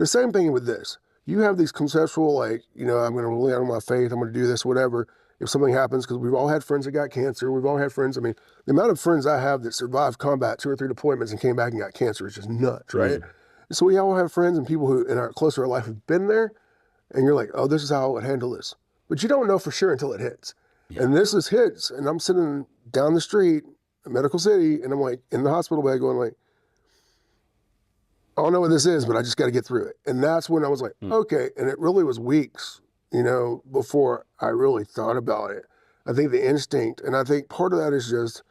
The same thing with this. You have these conceptual, like, I'm going to rely on my faith, I'm going to do this, whatever, if something happens, because we've all had friends that got cancer. We've all had friends, the amount of friends I have that survived combat 2 or 3 deployments and came back and got cancer is just nuts, right? So we all have friends and people who in our closer life have been there, and you're like, oh, this is how I would handle this. But you don't know for sure until it hits. And this hits, and I'm sitting down the street in Medical City, and I'm like in the hospital bed going like, I don't know what this is, but I just got to get through it. And that's when I was like, okay. And it really was weeks, before I really thought about it. I think the instinct, and I think part of that is just,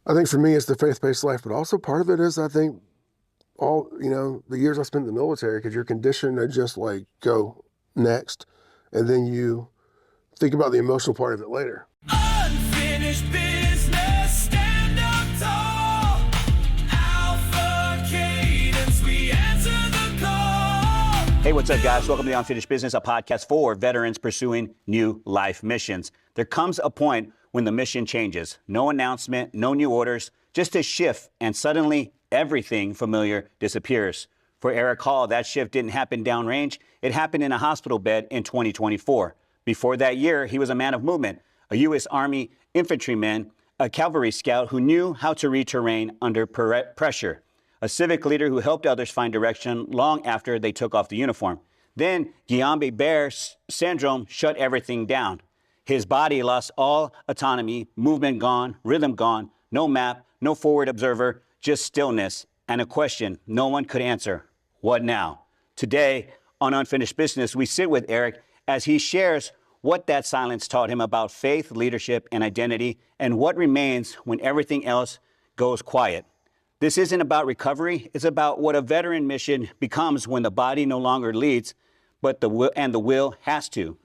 I think for me it's the faith-based life, but also part of it is, I think, all, the years I spent in the military, because you're conditioned to just like go next. And then you think about the emotional part of it later. Unfinished business, stand up tall. Alpha Cadence, we answer the call. Hey, what's up, guys? Welcome to the Unfinished Business, a podcast for veterans pursuing new life missions. There comes a point when the mission changes. No announcement, no new orders, just a shift, and suddenly everything familiar disappears. For Eric Hall, that shift didn't happen downrange. It happened in a hospital bed in 2024. Before that year, he was a man of movement, a U.S. Army infantryman, a cavalry scout who knew how to read terrain under pressure, a civic leader who helped others find direction long after they took off the uniform. Then Guillain-Barré Syndrome shut everything down. His body lost all autonomy, movement gone, rhythm gone, no map, no forward observer, just stillness, and a question no one could answer. What now? Today, on Unfinished Business, we sit with Eric as he shares what that silence taught him about faith, leadership, and identity, and what remains when everything else goes quiet. This isn't about recovery. It's about what a veteran mission becomes when the body no longer leads, but the will has to.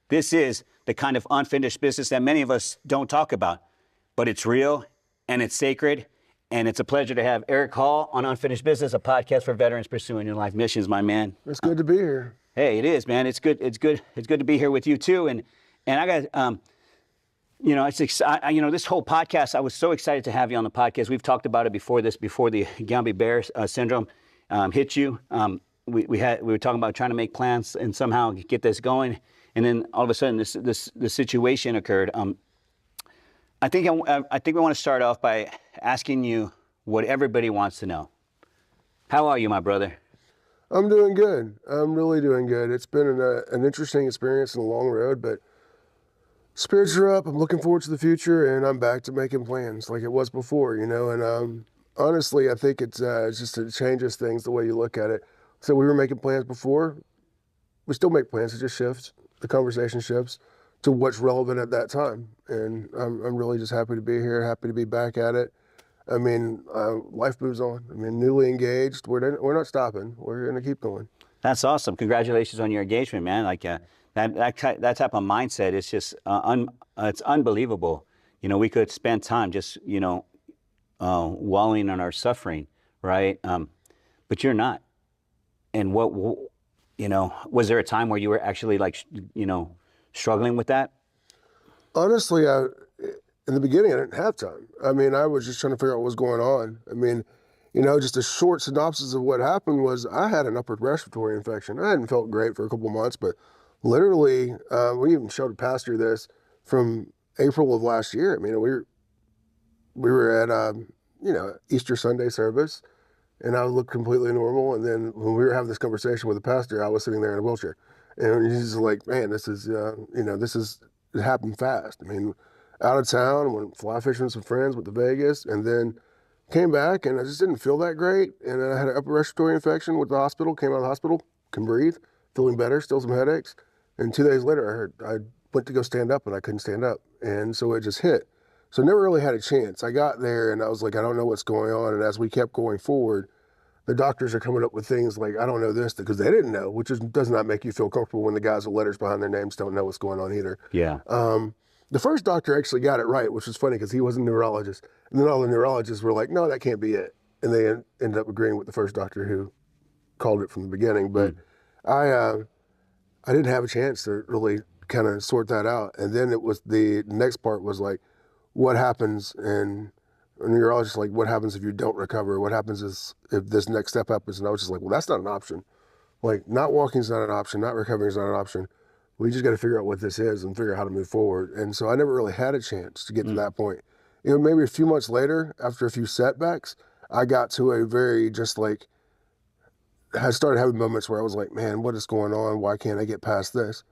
This is the kind of unfinished business that many of us don't talk about, but it's real and it's sacred. And it's a pleasure to have Eric Hall on Unfinished Business, a podcast for veterans pursuing your life missions, my man. It's good to be here. Hey, it is, man. It's good. It's good to be here with you too. And I got, this whole podcast, I was so excited to have you on the podcast. We've talked about it before the Guillain-Barré Syndrome hit you. We were talking about trying to make plans and somehow get this going. And then all of a sudden this situation occurred. I think we want to start off by asking you what everybody wants to know. How are you, my brother? I'm doing good. I'm really doing good. It's been an interesting experience and a long road, but spirits are up. I'm looking forward to the future, and I'm back to making plans like it was before, And honestly, I think it's just it changes things the way you look at it. So we were making plans before. We still make plans. It just shifts. The conversation shifts to what's relevant at that time. And I'm really just happy to be here, happy to be back at it. Life moves on. Newly engaged, we're not stopping. We're going to keep going. That's awesome. Congratulations on your engagement, man. Like that type of mindset is just, it's unbelievable. We could spend time just, wallowing in our suffering, right? But you're not. And was there a time where you were actually struggling with that? Honestly, in the beginning, I didn't have time. I was just trying to figure out what was going on. Just a short synopsis of what happened was I had an upper respiratory infection. I hadn't felt great for a couple of months, but literally, we even showed a pastor this from April of last year. We were at, Easter Sunday service, and I looked completely normal. And then when we were having this conversation with the pastor, I was sitting there in a wheelchair. And he's like, man, it happened fast. Out of town, went fly fishing with some friends, went to Vegas, and then came back, and I just didn't feel that great. And then I had an upper respiratory infection, went to the hospital, came out of the hospital, can breathe, feeling better, still some headaches. And 2 days later, I went to go stand up, and I couldn't stand up. And so it just hit. So I never really had a chance. I got there, and I was like, I don't know what's going on. And as we kept going forward, the doctors are coming up with things like, I don't know this, because they didn't know, which does not make you feel comfortable when the guys with letters behind their names don't know what's going on either. Yeah. The first doctor actually got it right, which was funny because he was a neurologist. And then all the neurologists were like, no, that can't be it. And they ended up agreeing with the first doctor who called it from the beginning. But I didn't have a chance to really kind of sort that out. And then it was the next part was like, what happens in And you're always just like, what happens if you don't recover? What happens if this next step happens? And I was just like, well, that's not an option. Like, not walking is not an option. Not recovering is not an option. We just got to figure out what this is and figure out how to move forward. And so I never really had a chance to get to that point. Maybe a few months later, after a few setbacks, I got to a very just like, I started having moments where I was like, man, what is going on? Why can't I get past this?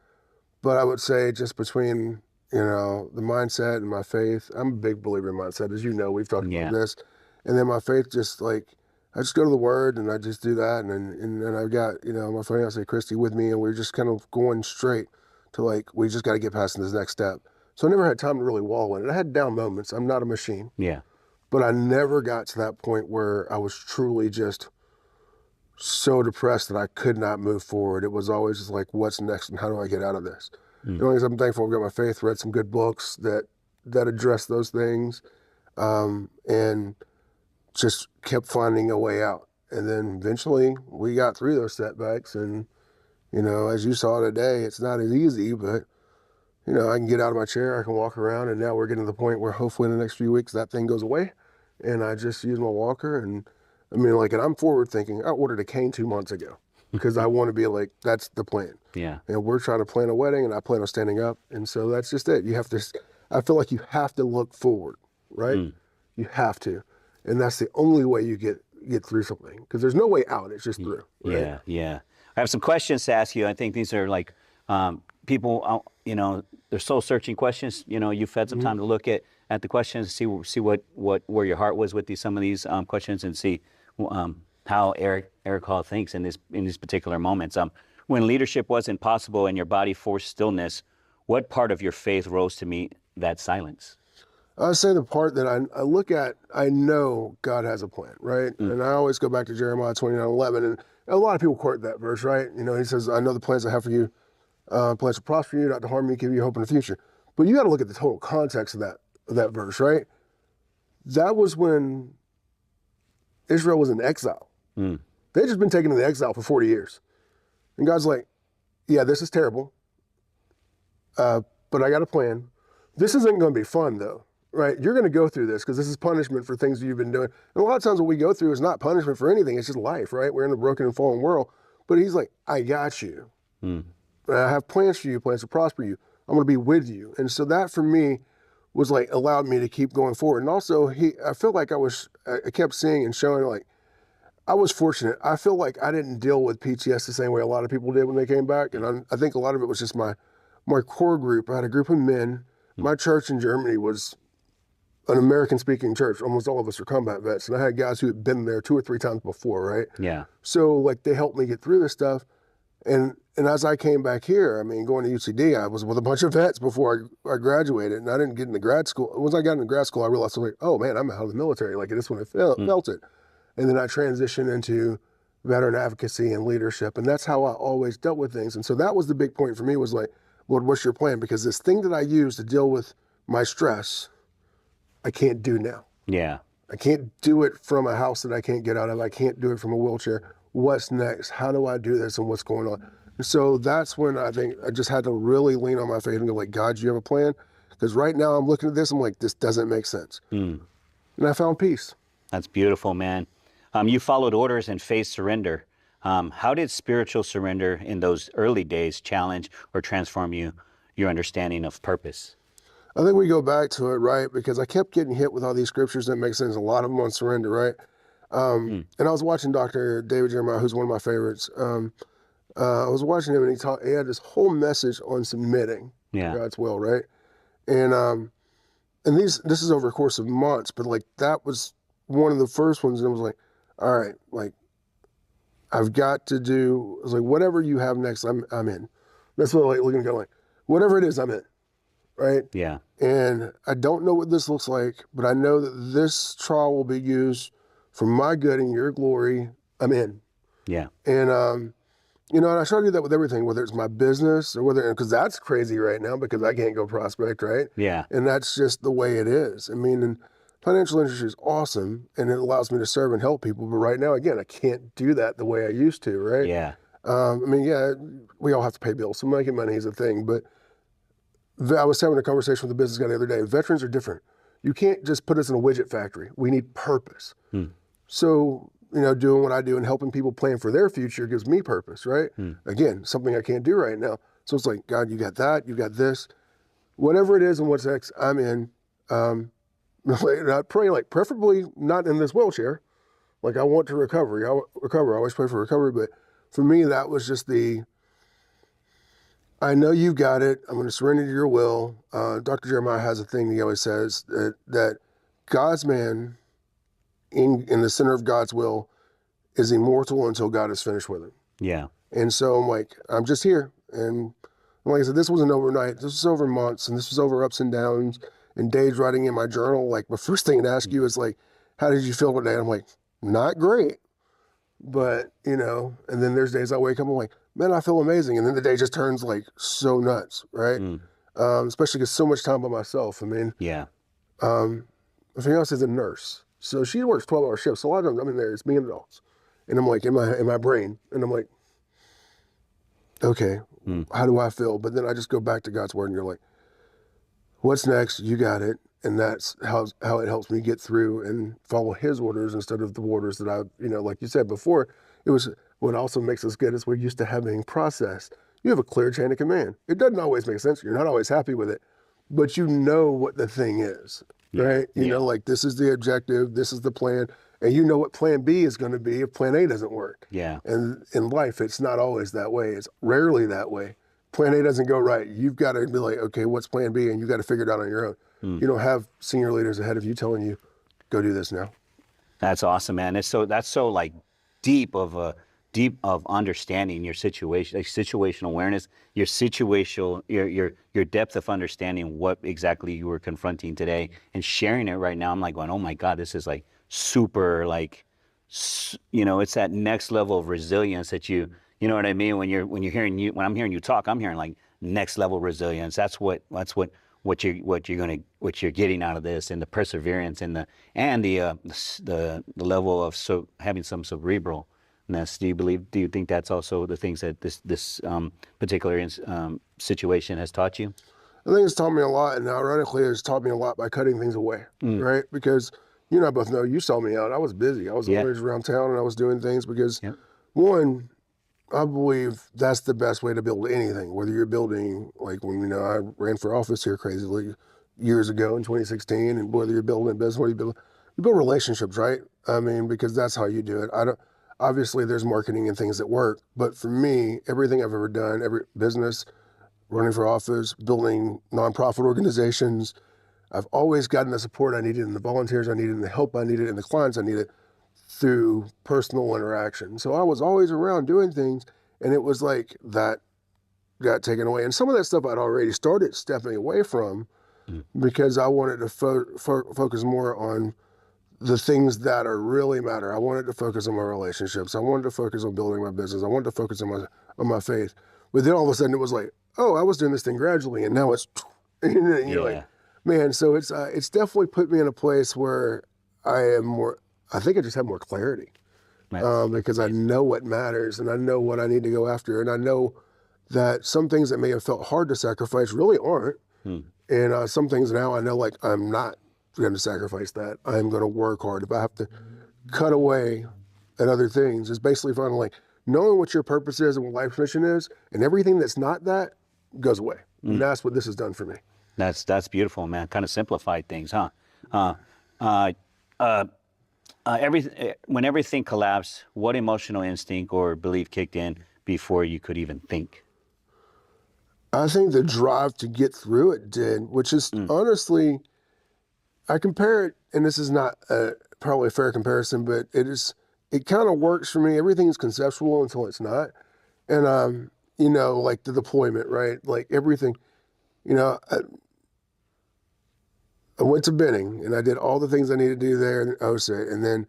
But I would say just between, the mindset and my faith, I'm a big believer in mindset. As you know, we've talked about this. And then my faith just like, I just go to the Word and I just do that. And then I've got, my fiance, Christy, with me, and we're just kind of going straight to like, we just got to get past this next step. So I never had time to really wallow in it. I had down moments. I'm not a machine. Yeah. But I never got to that point where I was truly just so depressed that I could not move forward. It was always just like, what's next and how do I get out of this? The only thing I'm thankful I've got my faith, read some good books that address those things, and just kept finding a way out. And then eventually we got through those setbacks, and, as you saw today, it's not as easy, but, I can get out of my chair, I can walk around, and now we're getting to the point where hopefully in the next few weeks that thing goes away, and I just use my walker. And and I'm forward thinking. I ordered a cane 2 months ago because I want to be like, that's the plan. Yeah. And we're trying to plan a wedding, and I plan on standing up. And so that's just it. You have to, I feel like you have to look forward, right? You have to. And that's the only way you get through something, because there's no way out. It's just through. Right? Yeah. Yeah. I have some questions to ask you. I think these are like, people, they're soul searching questions. You've had some time to look at the questions, see what where your heart was with some of these questions, and see how Eric Hall thinks in these particular moments. When leadership wasn't possible and your body forced stillness, what part of your faith rose to meet that silence? I would say the part that I look at, I know God has a plan, right? And I always go back to Jeremiah 29:11, and a lot of people quote that verse, right? He says, I know the plans I have for you, plans to prosper you, not to harm you, give you hope in the future. But you got to look at the total context of that verse, right? That was when Israel was in exile. They'd just been taken into exile for 40 years. And God's like, yeah, this is terrible, but I got a plan. This isn't going to be fun, though, right? You're going to go through this because this is punishment for things that you've been doing. And a lot of times what we go through is not punishment for anything. It's just life, right? We're in a broken and fallen world. But he's like, I got you. I have plans for you, plans to prosper you. I'm going to be with you. And so that for me was like allowed me to keep going forward. And also I felt like I kept seeing and showing like, I was fortunate. I feel like I didn't deal with PTS the same way a lot of people did when they came back. And I think a lot of it was just my core group. I had a group of men. My church in Germany was an American-speaking church. Almost all of us are combat vets. And I had guys who had been there 2 or 3 times before, right? Yeah. So like they helped me get through this stuff. And as I came back here, going to UCD, I was with a bunch of vets before I graduated, and I didn't get into grad school. Once I got into grad school, I realized, like, oh man, I'm out of the military. Like, this when I felt it. And then I transitioned into veteran advocacy and leadership, and that's how I always dealt with things. And so that was the big point for me, was like, Lord, what's your plan? Because this thing that I use to deal with my stress, I can't do now. Yeah. I can't do it from a house that I can't get out of. I can't do it from a wheelchair. What's next? How do I do this, and what's going on? And so that's when I think I just had to really lean on my faith and go like, God, you have a plan? Because right now I'm looking at this, I'm like, this doesn't make sense. And I found peace. That's beautiful, man. You followed orders and faced surrender. How did spiritual surrender in those early days challenge or transform your understanding of purpose? I think we go back to it, right? Because I kept getting hit with all these scriptures that make sense. A lot of them on surrender, right? And I was watching Dr. David Jeremiah, who's one of my favorites. I was watching him, and he had this whole message on submitting to God's will, right? And this is over a course of months, but like that was one of the first ones, and it was like, all right, like I've got to do. I was like, whatever you have next, I'm in. That's what I like looking at, like whatever it is, I'm in, right? Yeah. And I don't know what this looks like, but I know that this trial will be used for my good and your glory. I'm in. Yeah. And and I try to do that with everything, whether it's my business or because that's crazy right now because I can't go prospect, right? Yeah. And that's just the way it is. And financial industry is awesome, and it allows me to serve and help people. But right now, again, I can't do that the way I used to, right? Yeah. We all have to pay bills, so making money is a thing. But I was having a conversation with a business guy the other day. Veterans are different. you can't just put us in a widget factory. We need purpose. Hmm. So, doing what I do and helping people plan for their future gives me purpose, right? Again, something I can't do right now. So it's like, God, you got that, you got this. Whatever it is and what's next, I'm in. And I pray, like, preferably not in this wheelchair. Like, I want to recover. I always pray for recovery. But for me, that was just I know you got it. I'm going to surrender to your will. Dr. Jeremiah has a thing he always says that God's man in the center of God's will is immortal until God is finished with him. Yeah. And so I'm like, I'm just here. And like I said, this wasn't overnight. This was over months, and this was over ups and downs and days writing in my journal. Like, the first thing to ask you is like, how did you feel today? I'm like, not great. But, and then there's days I wake up, I'm like, man, I feel amazing. And then the day just turns like so nuts, right? Especially because so much time by myself. I mean, Yeah. my fiance is a nurse. So she works 12-hour shifts. So a lot of times I'm in there, it's me and adults. And I'm like, in my brain. And I'm like, okay, how do I feel? But then I just go back to God's word and you're like, what's next? You got it. And that's how it helps me get through and follow his orders instead of the orders that I, like you said before, it was what also makes us good is we're used to having process. You have a clear chain of command. It doesn't always make sense. You're not always happy with it, but you know what the thing is, right? You know, like, this is the objective, this is the plan, and you know what plan B is going to be if plan A doesn't work. Yeah. And in life, it's not always that way. It's rarely that way. Plan A doesn't go right. You've got to be like, okay, what's plan B? And you got to figure it out on your own. You don't have senior leaders ahead of you telling you, go do this now. That's awesome, man. That's so like deep of understanding your situation, like situational awareness, your depth of understanding what exactly you were confronting today and sharing it right now. I'm like going, oh my God, this is like super, like, it's that next level of resilience that you know what I mean? When I'm hearing you talk, I'm hearing like next level resilience. That's what you're getting out of this, and the perseverance and the level of having some cerebralness. Do you think that's also the things that this particular situation has taught you? I think it's taught me a lot, and ironically, it's taught me a lot by cutting things away, right? Because you and I both know, you saw me out. I was busy. I was always around town, and I was doing things because, one, I believe that's the best way to build anything, whether you're building, like when, I ran for office here crazily years ago in 2016, and whether you're building a business, you build relationships, right? I mean, because that's how you do it. Obviously there's marketing and things that work, but for me, everything I've ever done, every business, running for office, building nonprofit organizations, I've always gotten the support I needed and the volunteers I needed and the help I needed and the clients I needed through personal interaction. So I was always around doing things, and it was like that got taken away. And some of that stuff I'd already started stepping away from because I wanted to focus more on the things that are really matter. I wanted to focus on my relationships. I wanted to focus on building my business. I wanted to focus on my faith. But then all of a sudden it was like, oh, I was doing this thing gradually, and now it's, you're like, man. So it's definitely put me in a place where I think I just have more clarity because I know what matters, and I know what I need to go after, and I know that some things that may have felt hard to sacrifice really aren't. And some things now I know, like, I'm not going to sacrifice that. I'm going to work hard. If I have to cut away at other things, it's basically finally like knowing what your purpose is and what life's mission is, and everything that's not that goes away. And that's what this has done for me. That's beautiful, man. Kind of simplified things, huh? When everything collapsed, what emotional instinct or belief kicked in before you could even think? I think the drive to get through it did, which is honestly, I compare it, and this is not probably a fair comparison, but it kind of works for me. Everything's conceptual until it's not. And, like the deployment, right? Like everything, I went to Benning and I did all the things I needed to do there in OSA, and then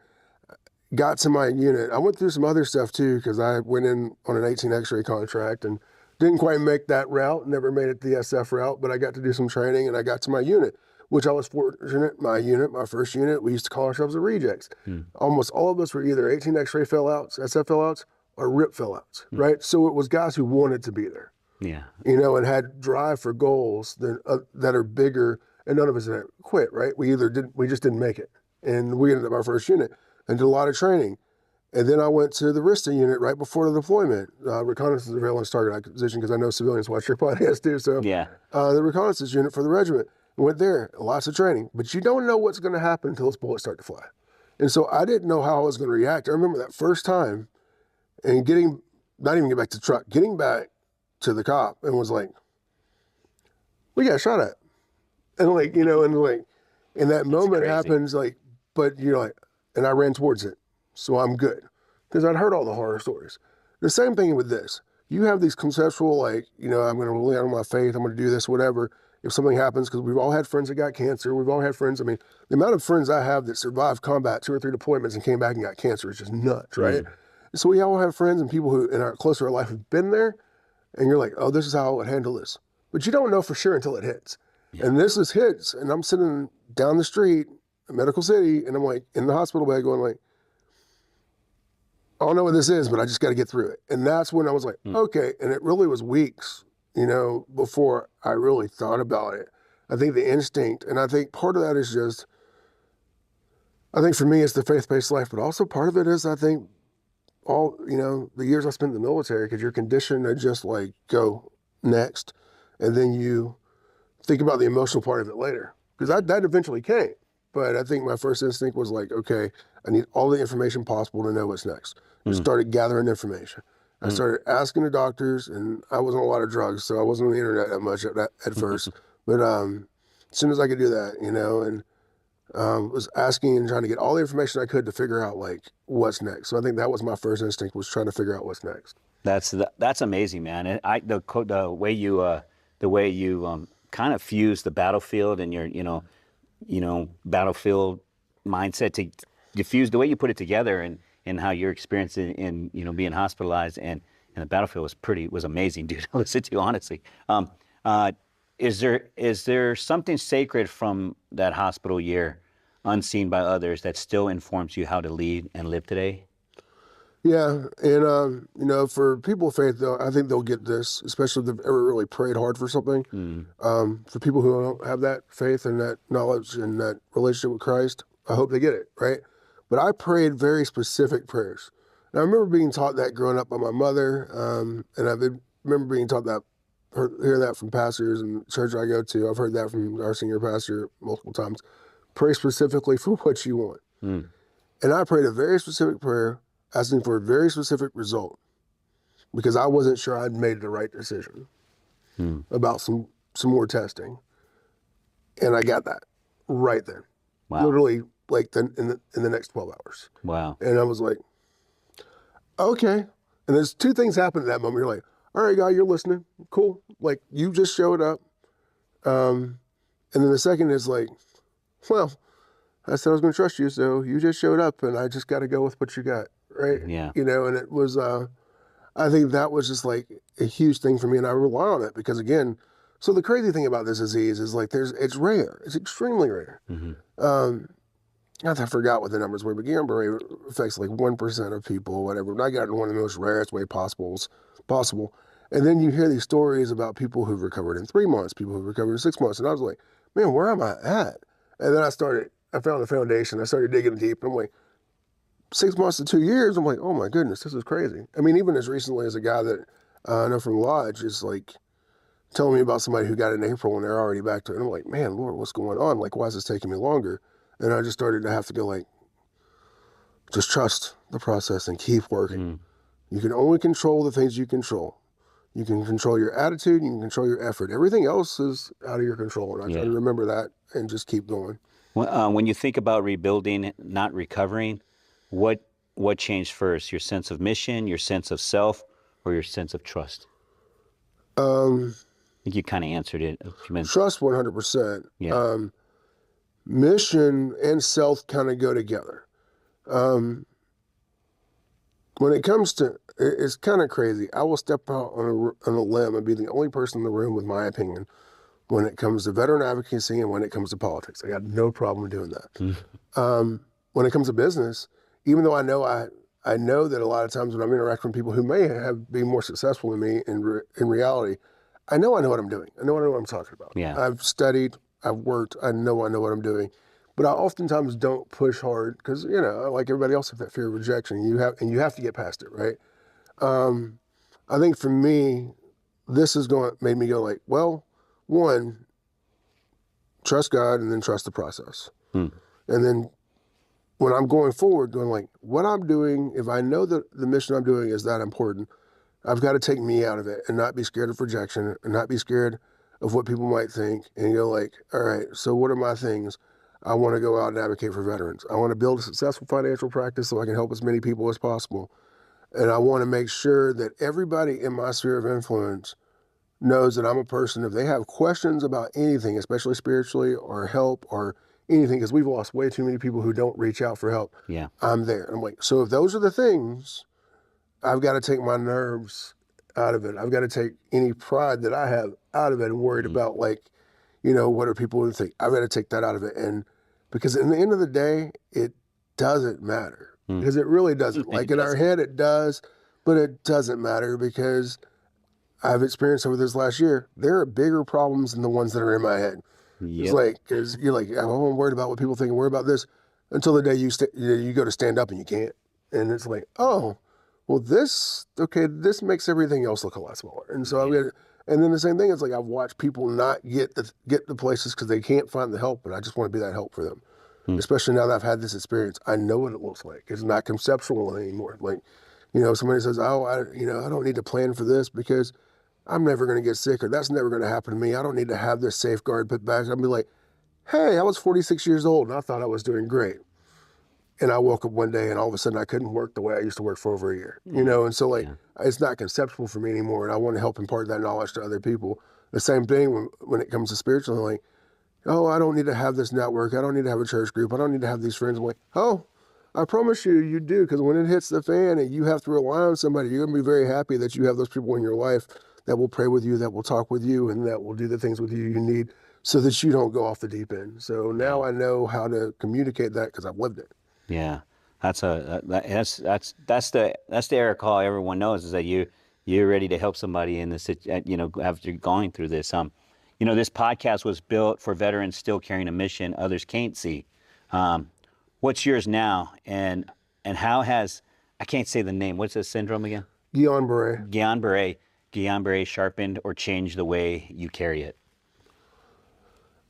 got to my unit. I went through some other stuff too, because I went in on an 18 X-ray contract and didn't quite make that route, never made it the SF route, but I got to do some training and I got to my unit, which I was fortunate. My first unit, we used to call ourselves the rejects. Almost all of us were either 18 X-ray fellouts, SF fellouts, or RIP fellouts, right? So it was guys who wanted to be there. Yeah. And had drive for goals that are bigger and none of us had quit, right? We just didn't make it. And we ended up our first unit and did a lot of training. And then I went to the RISTA unit right before the deployment, reconnaissance surveillance target acquisition, because I know civilians watch your podcast too. So Yeah. the reconnaissance unit for the regiment. Went there, lots of training, but you don't know what's going to happen until those bullets start to fly. And so I didn't know how I was going to react. I remember that first time and not even get back to the truck, getting back to the cop and was like, we got shot at. And like, and that moment crazy. happens like, but you're like, and I ran towards it. So I'm good. Because I'd heard all the horror stories. The same thing with this. You have these conceptual, like, I'm going to rely on my faith, I'm going to do this, whatever. If something happens, because we've all had friends that got cancer, we've all had friends, the amount of friends I have that survived combat 2 or 3 deployments and came back and got cancer is just nuts, right? So we all have friends and people who in our closer life have been there, and you're like, oh, this is how I would handle this. But you don't know for sure until it hits. And this hits, and I'm sitting down the street in Medical City, and I'm like in the hospital bed going like, I don't know what this is, but I just got to get through it. And that's when I was like, okay. And it really was weeks, before I really thought about it. I think the instinct, and I think part of that is just, I think for me it's the faith-based life, but also part of it is I think all, the years I spent in the military, because you're conditioned to just like go next. And then you think about the emotional part of it later, because that eventually came. But I think my first instinct was like, okay, I need all the information possible to know what's next. And started gathering information. I started asking the doctors, and I wasn't on a lot of drugs, so I wasn't on the internet that much at first. But as soon as I could do that, and was asking and trying to get all the information I could to figure out like what's next. So I think that was my first instinct, was trying to figure out what's next. That's amazing, man. And the way you kind of fuse the battlefield and your battlefield mindset to diffuse the way you put it together, and how your experience in being hospitalized and the battlefield was amazing, dude. To listen to you, honestly. Is there something sacred from that hospital year, unseen by others, that still informs you how to lead and live today? Yeah, and for people of faith, though, I think they'll get this, especially if they've ever really prayed hard for something. For people who don't have that faith and that knowledge and that relationship with Christ, I hope they get it, right? But I prayed very specific prayers. And I remember being taught that growing up by my mother, and I remember being taught that, hearing that from pastors in the church I go to. I've heard that from our senior pastor multiple times. Pray specifically for what you want. And I prayed a very specific prayer, asking for a very specific result, because I wasn't sure I'd made the right decision about some more testing. And I got that right then. Wow. Literally like in the next 12 hours. Wow. And I was like, okay. And there's 2 things happened at that moment. You're like, all right, God, you're listening. Cool. Like, you just showed up. And then the second is like, well, I said I was going to trust you, so you just showed up, and I just got to go with what you got, right? Yeah. And it was, I think that was just like a huge thing for me, and I rely on it because, again, so the crazy thing about this disease is like it's rare. It's extremely rare. I forgot what the numbers were, but Guillain-Barré affects like 1% of people or whatever. And I got it in one of the most rarest way possible. And then you hear these stories about people who've recovered in 3 months, people who've recovered in 6 months. And I was like, man, where am I at? And then I found the foundation. I started digging deep. And I'm like, 6 months to 2 years. I'm like, oh my goodness, this is crazy. Even as recently as a guy that I know from Lodge is like telling me about somebody who got it in April and they're already back to it. And I'm like, man, Lord, what's going on? Like, why is this taking me longer? And I just started to have to go like, just trust the process and keep working. You can only control the things you control. You can control your attitude, you can control your effort. Everything else is out of your control. And I try to remember that and just keep going. When you think about rebuilding, not recovering, what changed first? Your sense of mission, your sense of self, or your sense of trust? I think you kind of answered it a few minutes. Trust 100%. Yeah. Mission and self kind of go together. When it comes to, it's kind of crazy. I will step out on a limb and be the only person in the room with my opinion when it comes to veteran advocacy and when it comes to politics. I got no problem doing that. When it comes to business, even though I know that a lot of times when I'm interacting with people who may be more successful than me in reality, I know what I'm doing. I know what I'm talking about. Yeah. I've studied, I've worked, I know what I'm doing. But I oftentimes don't push hard because, you know, like everybody else have that fear of rejection. You have to get past it, right? I think for me, this is made me go like, well, one, trust God and then trust the process. And then when I'm going forward, going like, what I'm doing, if I know that the mission I'm doing is that important, I've got to take me out of it and not be scared of rejection and not be scared of what people might think and go like, all right, so what are my things? I want to go out and advocate for veterans. I want to build a successful financial practice so I can help as many people as possible. And I want to make sure that everybody in my sphere of influence knows that I'm a person, if they have questions about anything, especially spiritually or help or anything, because we've lost way too many people who don't reach out for help. Yeah. I'm there. I'm like, so if those are the things, I've got to take my nerves out of it. I've got to take any pride that I have out of it and worried about like, you know, what are people going to think? I've got to take that out of it. And because in the end of the day, it doesn't matter because it really doesn't. Like in our head, it does, but it doesn't matter because I've experienced over this last year, there are bigger problems than the ones that are in my head. It's like, because you're like, oh, I'm worried about what people think and worried about this until the day you go to stand up and you can't. And it's like, oh, well, this makes everything else look a lot smaller. And so and then the same thing is like, I've watched people not get the places because they can't find the help, and I just want to be that help for them. Especially now that I've had this experience, I know what it looks like. It's not conceptual anymore. Like, you know, somebody says, oh, I don't need to plan for this because I'm never going to get sick or that's never going to happen to me. I don't need to have this safeguard put back. I'll be like, hey, I was 46 years old and I thought I was doing great. And I woke up one day and all of a sudden I couldn't work the way I used to work for over a year, you know? And so like, it's not conceptual for me anymore. And I want to help impart that knowledge to other people. The same thing when it comes to spiritual, like, oh, I don't need to have this network. I don't need to have a church group. I don't need to have these friends. I'm like, oh, I promise you do. Because when it hits the fan and you have to rely on somebody, you're going to be very happy that you have those people in your life that will pray with you, that will talk with you, and that will do the things with you need so that you don't go off the deep end. So now I know how to communicate that because I've lived it. Yeah, that's the Eric Hall everyone knows is that you're ready to help somebody in this, you know, after going through this. You know, this podcast was built for veterans still carrying a mission others can't see. What's yours now, and how has, I can't say the name. What's the syndrome again? Guillain-Barré. Guillain-Barré sharpened or changed the way you carry it?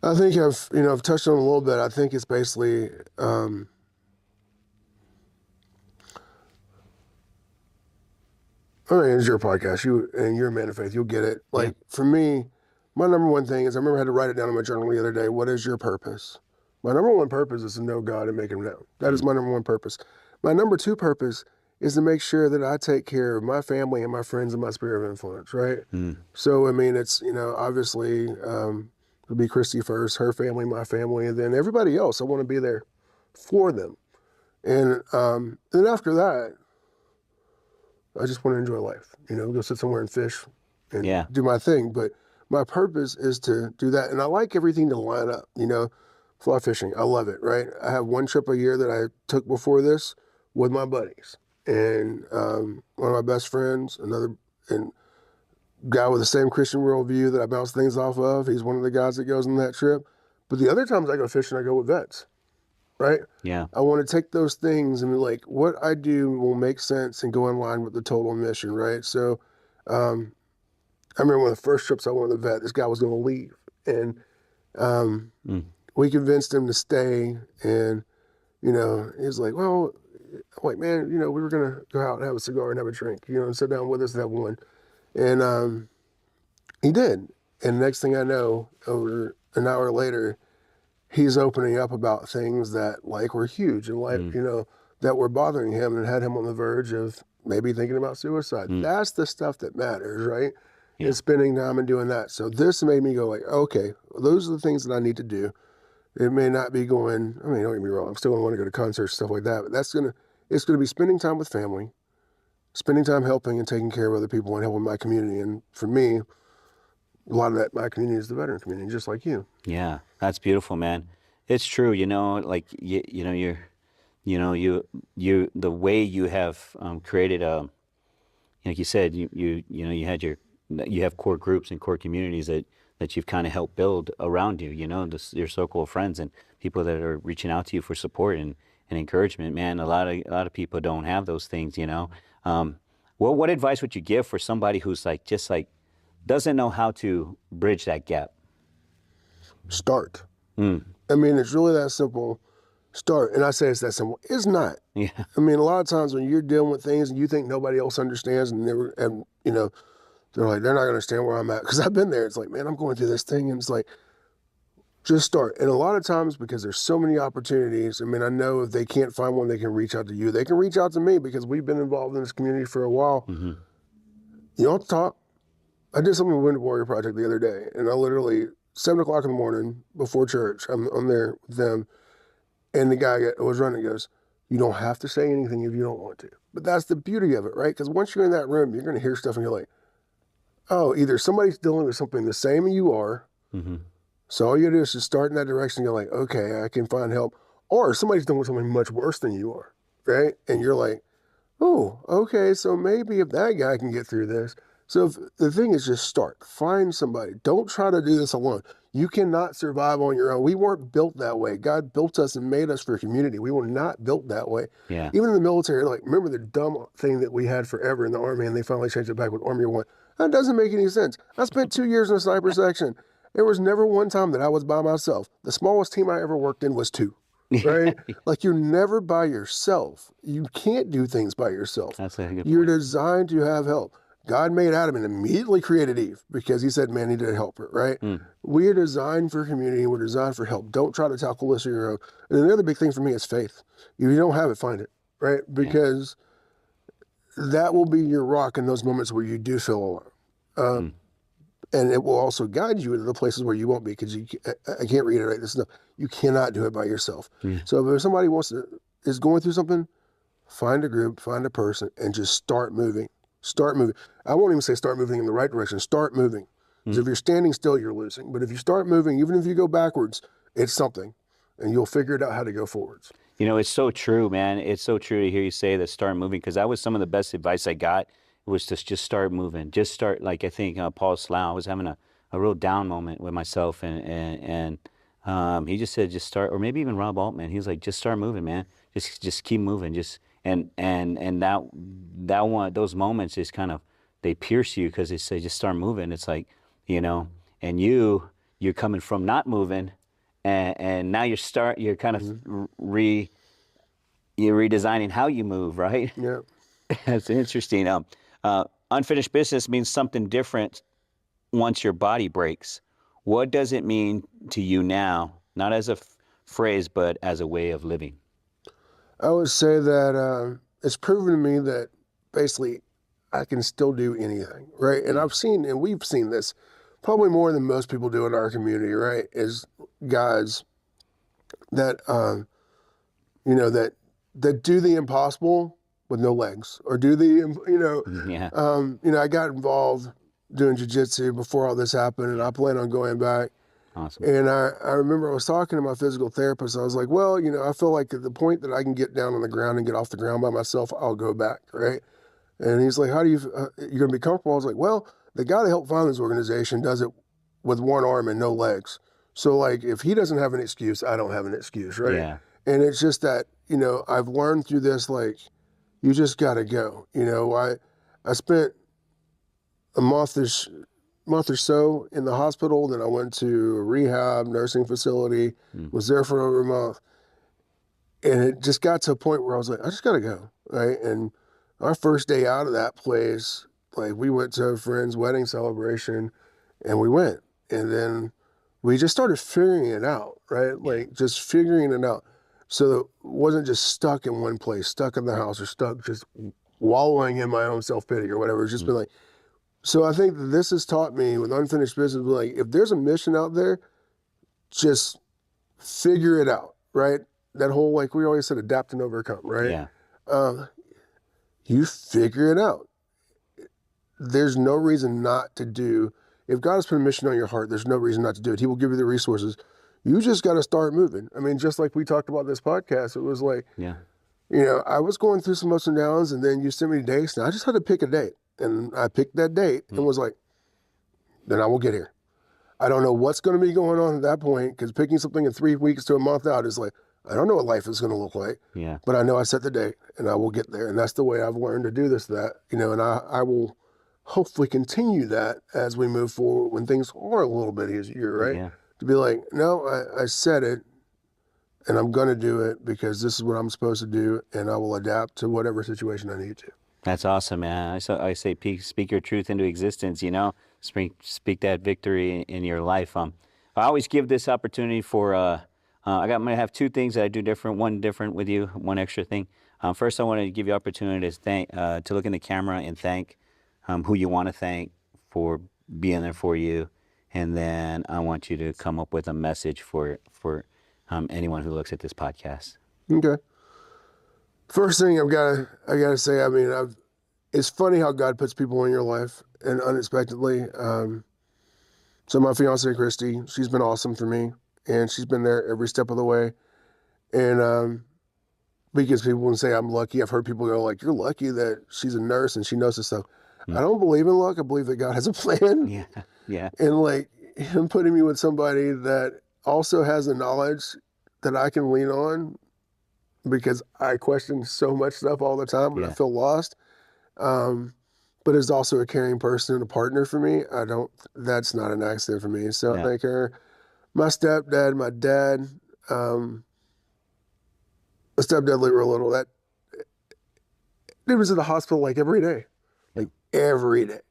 I think I've touched on it a little bit. I think it's basically. I mean, it's your podcast. You're a man of faith. You'll get it. Like for me, my number one thing is I remember I had to write it down in my journal the other day. What is your purpose? My number one purpose is to know God and make Him known. That is my number one purpose. My number two purpose is to make sure that I take care of my family and my friends and my sphere of influence. Right. So I mean, it's obviously it'll be Christy first, her family, my family, and then everybody else. I want to be there for them, and then after that. I just want to enjoy life, go sit somewhere and fish and do my thing. But my purpose is to do that. And I like everything to line up, fly fishing. I love it, right? I have one trip a year that I took before this with my buddies. And one of my best friends, another guy with the same Christian worldview that I bounce things off of. He's one of the guys that goes on that trip. But the other times I go fishing, I go with vets. Right? Yeah. I want to take those things and be like, what I do will make sense and go in line with the total mission, right? So I remember one of the first trips I went with the vet, this guy was going to leave. And we convinced him to stay. And, he was like, well, I'm like, man, we were going to go out and have a cigar and have a drink, and sit down with us and have one. And he did. And the next thing I know, over an hour later, he's opening up about things that were huge in life, that were bothering him and had him on the verge of maybe thinking about suicide. That's the stuff that matters, right? Yeah. And spending time and doing that. So this made me go like, okay, those are the things that I need to do. It may not be going, don't get me wrong, I'm still gonna want to go to concerts, stuff like that, but it's gonna be spending time with family, spending time helping and taking care of other people and helping my community. And for me, a lot of that, my community is the veteran community, just like you. Yeah, that's beautiful, man. It's true, the way you have created like you said, you have core groups and core communities that that you've kind of helped build around you, you know, your circle of friends and people that are reaching out to you for support and encouragement. Man, a lot of people don't have those things, you know. What advice would you give for somebody who's like, just like, doesn't know how to bridge that gap? Start. I mean, it's really that simple. Start. And I say it's that simple. It's not. Yeah. I mean, a lot of times when you're dealing with things and you think nobody else understands and you know, they're like, they're not going to understand where I'm at. Because I've been there. It's like, man, I'm going through this thing. And it's like, just start. And a lot of times, because there's so many opportunities, I mean, I know if they can't find one, they can reach out to you. They can reach out to me because we've been involved in this community for a while. You don't have to talk. I did something with Wounded Warrior Project the other day. And I literally, 7 o'clock in the morning before church, I'm there with them. And the guy who was running goes, you don't have to say anything if you don't want to. But that's the beauty of it, right? Because once you're in that room, you're going to hear stuff and you're like, oh, either somebody's dealing with something the same as you are. So all you gotta do is just start in that direction. You're like, okay, I can find help. Or somebody's dealing with something much worse than you are, right? And you're like, oh, okay, so maybe if that guy can get through this. So if, the thing is just start. Find somebody. Don't try to do this alone. You cannot survive on your own. We weren't built that way. God built us and made us for community. We were not built that way. Yeah. Even in the military, like, remember the dumb thing that we had forever in the Army, and they finally changed it back with Army 1. That doesn't make any sense. I spent 2 years in a sniper section. There was never one time that I was by myself. The smallest team I ever worked in was 2, right? Like, you're never by yourself. You can't do things by yourself. That's a good You're point. designed to have help. God made Adam and immediately created Eve because he said man needed a helper, right? We are designed for community. We're designed for help. Don't try to tackle this on your own. And another big thing for me is faith. If you don't have it, find it, right? Because that will be your rock in those moments where you do feel alone. And it will also guide you into the places where you won't be, because I can't reiterate this enough. You cannot do it by yourself. So if somebody is going through something, find a group, find a person, and just start moving. Start moving. I won't even say start moving in the right direction. Start moving. Because if you're standing still, you're losing. But if you start moving, even if you go backwards, it's something, and you'll figure it out how to go forwards. You know, it's so true, man. It's so true to hear you say that, start moving, because that was some of the best advice I got, was to just start moving. Just start, like I think Paul Slough, I was having a real down moment with myself, and he just said, just start, or maybe even Rob Altman, he was like, just start moving, man. Just keep moving. And that one, those moments is kind of, they pierce you, because they say, just start moving. It's like, you know, and you're coming from not moving, and now you're kind of you're redesigning how you move, right? Yeah. That's interesting. Unfinished business means something different once your body breaks. What does it mean to you now, not as a phrase, but as a way of living? I would say that it's proven to me that basically I can still do anything, right? And we've seen this probably more than most people do in our community, right? Is guys that, you know, that do the impossible with no legs, or do the, you know, I got involved doing jiu-jitsu before all this happened, and I plan on going back. Awesome. And I remember I was talking to my physical therapist. I was like, well, you know, I feel like at the point that I can get down on the ground and get off the ground by myself, I'll go back, right? And he's like, how do you, you're going to be comfortable? I was like, well, the guy that helped found this organization does it with one arm and no legs. So, like, if he doesn't have an excuse, I don't have an excuse, right? Yeah. And it's just that, you know, I've learned through this, like, you just got to go. You know, I spent a month or so in the hospital. Then I went to a rehab nursing facility, was there for over a month. And it just got to a point where I was like, I just got to go, right? And our first day out of that place, like, we went to a friend's wedding celebration, and we went. And then we just started figuring it out, right? Like, just figuring it out. So it wasn't just stuck in one place, stuck in the house, or stuck just wallowing in my own self-pity or whatever. It's just been like, so I think that this has taught me with unfinished business, like, if there's a mission out there, just figure it out, right? That whole, like we always said, adapt and overcome, right? Yeah. You figure it out. There's no reason not to do. If God has put a mission on your heart, there's no reason not to do it. He will give you the resources. You just got to start moving. I mean, just like we talked about this podcast, it was like, Yeah. you know, I was going through some ups and downs, and then you sent me dates, and I just had to pick a date. And I picked that date and was like, then I will get here. I don't know what's going to be going on at that point, because picking something in 3 weeks to a month out is like, I don't know what life is going to look like. Yeah. But I know I set the date and I will get there. And that's the way I've learned to do this, and I will hopefully continue that as we move forward when things are a little bit easier, right? Yeah. To be like, no, I said it and I'm going to do it because this is what I'm supposed to do, and I will adapt to whatever situation I need to. That's awesome, man. I say speak your truth into existence, speak that victory in your life. I always give this opportunity for, I'm going to have two things that I do different, one different with you, one extra thing. First, I want to give you opportunity to look in the camera and thank who you want to thank for being there for you. And then I want you to come up with a message for anyone who looks at this podcast. Okay. First thing I gotta say, I mean, it's funny how God puts people in your life and unexpectedly. So my fiance Christy, she's been awesome for me, and she's been there every step of the way. And because people will say I'm lucky, I've heard people go like, "You're lucky that she's a nurse and she knows this stuff." I don't believe in luck. I believe that God has a plan. Yeah, yeah. And like him putting me with somebody that also has the knowledge that I can lean on, because I question so much stuff all the time when I feel lost. But is also a caring person and a partner for me. That's not an accident for me. So I thank her. My stepdad, my dad, my stepdad lived real little. That dude was in the hospital like every day,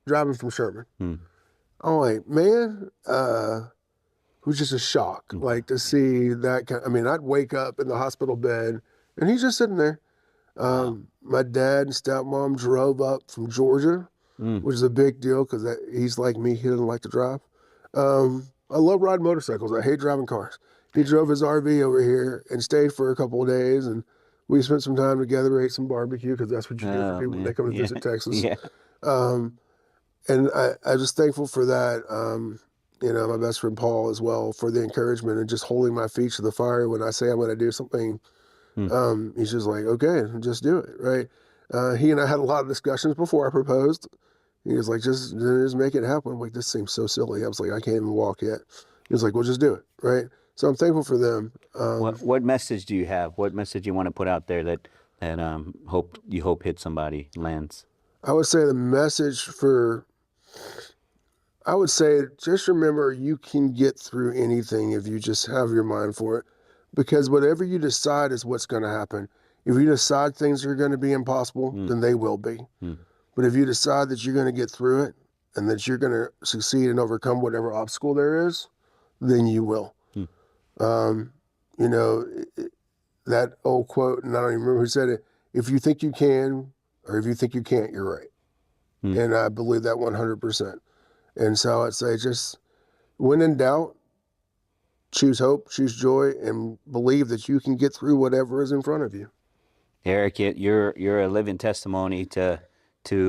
driving from Sherman. I'm like, man, it was just a shock, like to see that. I mean, I'd wake up in the hospital bed and he's just sitting there. My dad and stepmom drove up from Georgia, which is a big deal because he's like me. He doesn't like to drive. I love riding motorcycles. I hate driving cars. He drove his RV over here and stayed for a couple of days, and we spent some time together, ate some barbecue, because that's what you do for people when they come to visit Texas. Yeah. And I'm just thankful for that. My best friend Paul as well, for the encouragement and just holding my feet to the fire when I say I'm going to do something. He's just like, okay, just do it, right? He and I had a lot of discussions before I proposed. He was like, just make it happen. I'm like, this seems so silly. I was like, I can't even walk yet. He was like, well, just do it, right? So I'm thankful for them. What message do you have? What message you want to put out there that hope hits somebody, lands? I would say the message I would say, just remember you can get through anything if you just have your mind for it. Because whatever you decide is what's going to happen. If you decide things are going to be impossible, then they will be. But if you decide that you're going to get through it and that you're going to succeed and overcome whatever obstacle there is, then you will. That old quote, and I don't even remember who said it, if you think you can, or if you think you can't, you're right. And I believe that 100%. And so I'd say, just when in doubt, choose hope, choose joy, and believe that you can get through whatever is in front of you. Eric, you're a living testimony to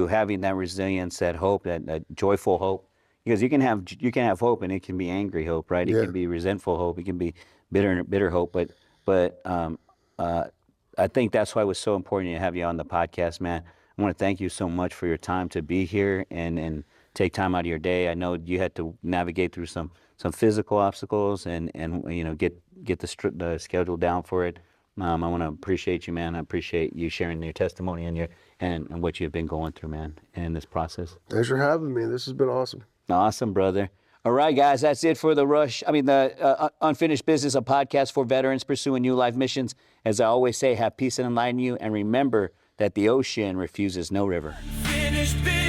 having that resilience, that hope, that joyful hope. Because you can have hope, and it can be angry hope, right? It can be resentful hope. It can be bitter hope. But I think that's why it was so important to have you on the podcast, man. I want to thank you so much for your time to be here and take time out of your day. I know you had to navigate through some physical obstacles and get the schedule down for it. I want to appreciate you, man. I appreciate you sharing your testimony and what you've been going through, man, in this process. Thanks for having me. This has been awesome. Awesome, brother. All right, guys, that's it for the Unfinished Business, a podcast for veterans pursuing new life missions. As I always say, have peace and enlighten you, and remember that the ocean refuses no river. Unfinished business.